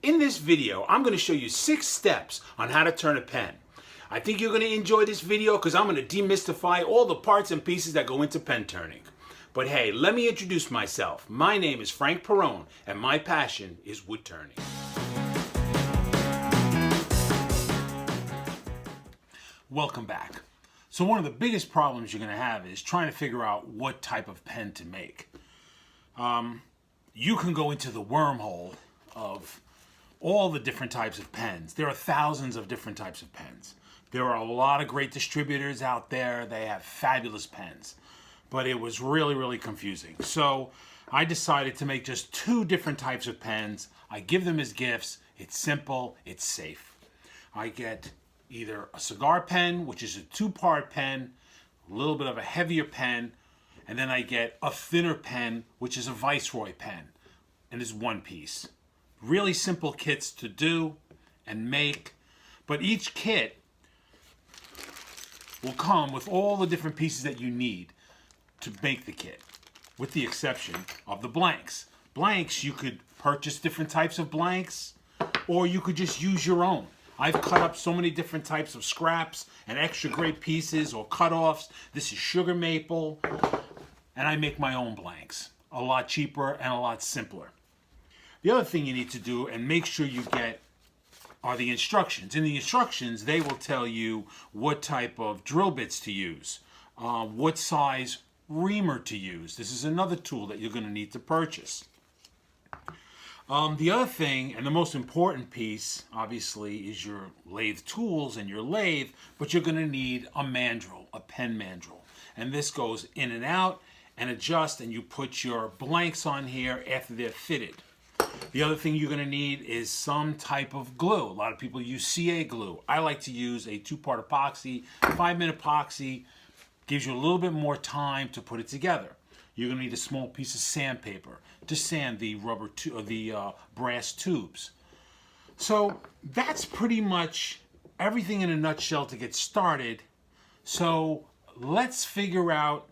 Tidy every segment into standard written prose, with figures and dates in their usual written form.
In this video, I'm going to show you 6 steps on how to turn a pen. I think you're going to enjoy this video because I'm going to demystify all the parts and pieces that go into pen turning. But hey, let me introduce myself. My name is Frank Perrone, and my passion is wood turning. Welcome back. So one of the biggest problems you're going to have is trying to figure out what type of pen to make. You can go into the wormhole of all the different types of pens. There are thousands of different types of pens. There are a lot of great distributors out there. They have fabulous pens. But it was really confusing. So I decided to make just 2 different types of pens. I give them as gifts. It's simple. It's safe. I get either a cigar pen, which is a 2-part pen, a little bit of a heavier pen, and then I get a thinner pen, which is a Viceroy pen, and it's 1 piece. Really simple kits to do and make, but each kit will come with all the different pieces that you need to make the kit, with the exception of the blanks. Blanks, you could purchase different types of blanks, or you could just use your own. I've cut up so many different types of scraps and extra great pieces or cut-offs. This is sugar maple, and I make my own blanks. A lot cheaper and a lot simpler. The other thing you need to do and make sure you get are the instructions. In the instructions, they will tell you what type of drill bits to use, what size reamer to use. This is another tool that you're going to need to purchase. The other thing, and the most important piece, obviously, is your lathe tools and your lathe, but you're going to need a mandrel, a pen mandrel. And this goes in and out and adjusts, and you put your blanks on here after they're fitted. The other thing you're going to need is some type of glue. A lot of people use CA glue. I like to use a 2-part epoxy. 5-minute epoxy gives you a little bit more time to put it together. You're going to need a small piece of sandpaper to sand the brass tubes. So that's pretty much everything in a nutshell to get started. So let's figure out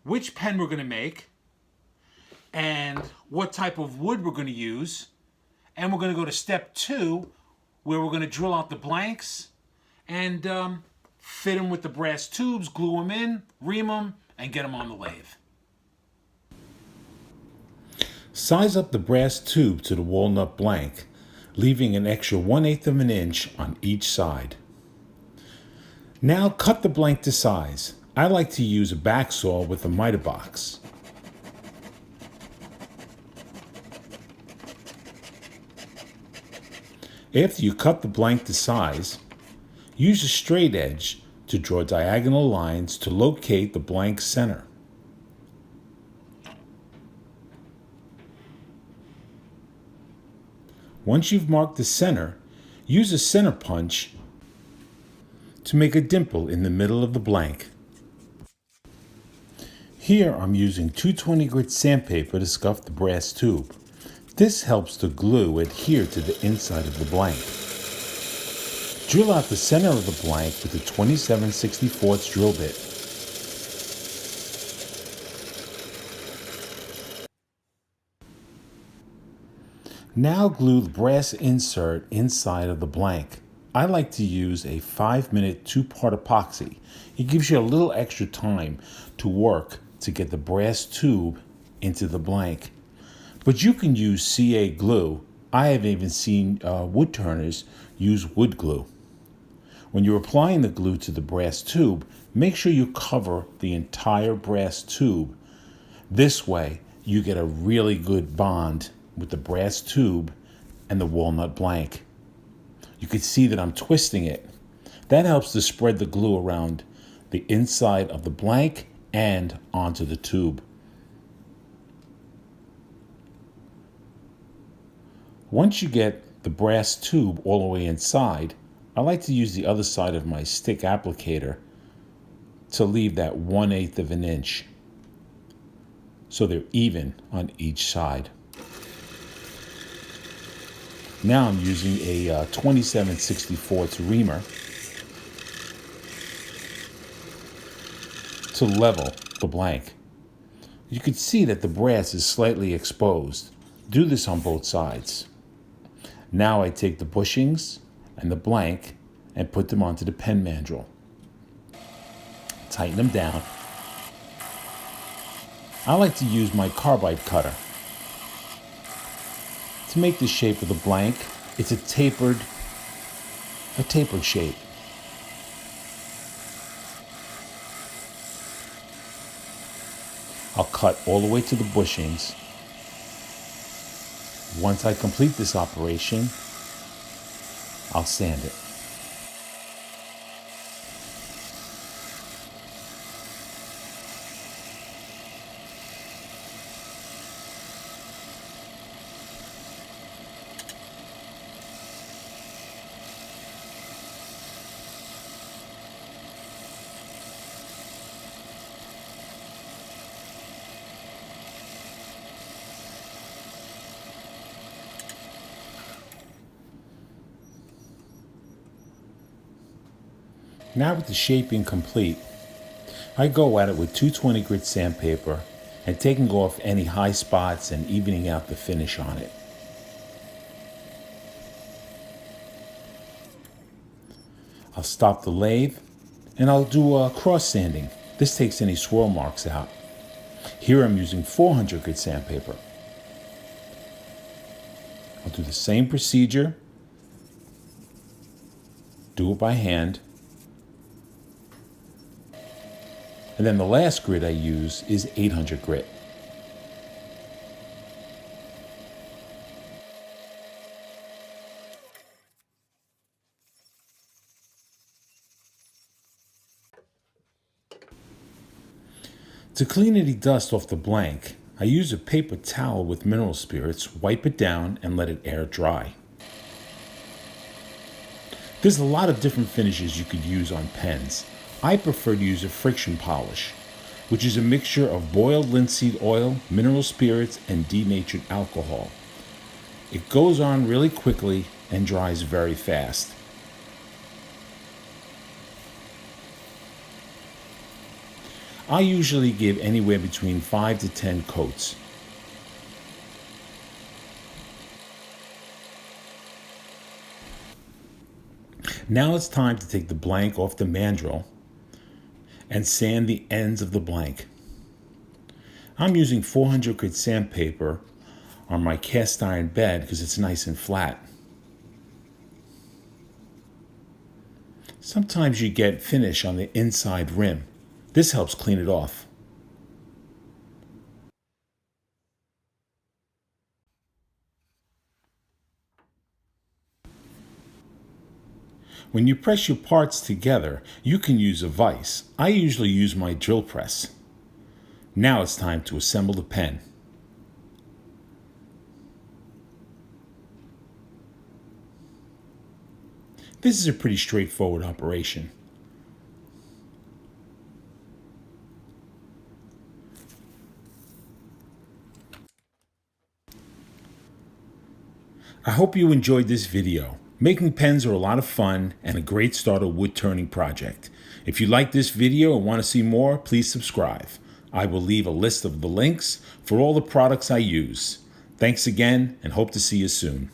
which pen we're going to make and what type of wood we're going to use. And we're going to go to step 2, where we're going to drill out the blanks and fit them with the brass tubes, glue them in, ream them, and get them on the lathe. Size up the brass tube to the walnut blank, leaving an extra 1/8 of an inch on each side. Now cut the blank to size. I like to use a back saw with a miter box. After you cut the blank to size, use a straight edge to draw diagonal lines to locate the blank center. Once you've marked the center, use a center punch to make a dimple in the middle of the blank. Here I'm using 220 grit sandpaper to scuff the brass tube. This helps the glue adhere to the inside of the blank. Drill out the center of the blank with a 27/64 drill bit. Now glue the brass insert inside of the blank. I like to use a 5-minute 2-part epoxy. It gives you a little extra time to work to get the brass tube into the blank. But you can use CA glue. I have even seen wood turners use wood glue. When you're applying the glue to the brass tube, make sure you cover the entire brass tube. This way, you get a really good bond with the brass tube and the walnut blank. You can see that I'm twisting it. That helps to spread the glue around the inside of the blank and onto the tube. Once you get the brass tube all the way inside, I like to use the other side of my stick applicator to leave that 1/8 of an inch so they're even on each side. Now I'm using a 27/64 reamer to level the blank. You can see that the brass is slightly exposed. Do this on both sides. Now I take the bushings and the blank and put them onto the pen mandrel. Tighten them down. I like to use my carbide cutter. To make the shape of the blank, it's a tapered shape. I'll cut all the way to the bushings. Once I complete this operation, I'll sand it. Now with the shaping complete, I go at it with 220 grit sandpaper and taking off any high spots and evening out the finish on it. I'll stop the lathe and I'll do a cross sanding. This takes any swirl marks out. Here I'm using 400 grit sandpaper. I'll do the same procedure, do it by hand. And then the last grit I use is 800 grit. To clean any dust off the blank, I use a paper towel with mineral spirits, wipe it down, and let it air dry. There's a lot of different finishes you could use on pens. I prefer to use a friction polish, which is a mixture of boiled linseed oil, mineral spirits, and denatured alcohol. It goes on really quickly and dries very fast. I usually give anywhere between 5 to 10 coats. Now it's time to take the blank off the mandrel and sand the ends of the blank. I'm using 400 grit sandpaper on my cast iron bed because it's nice and flat. Sometimes you get finish on the inside rim. This helps clean it off. When you press your parts together, you can use a vise. I usually use my drill press. Now it's time to assemble the pen. This is a pretty straightforward operation. I hope you enjoyed this video. Making pens are a lot of fun and a great start a wood turning project. If you like this video and want to see more, please subscribe. I will leave a list of the links for all the products I use. Thanks again and hope to see you soon.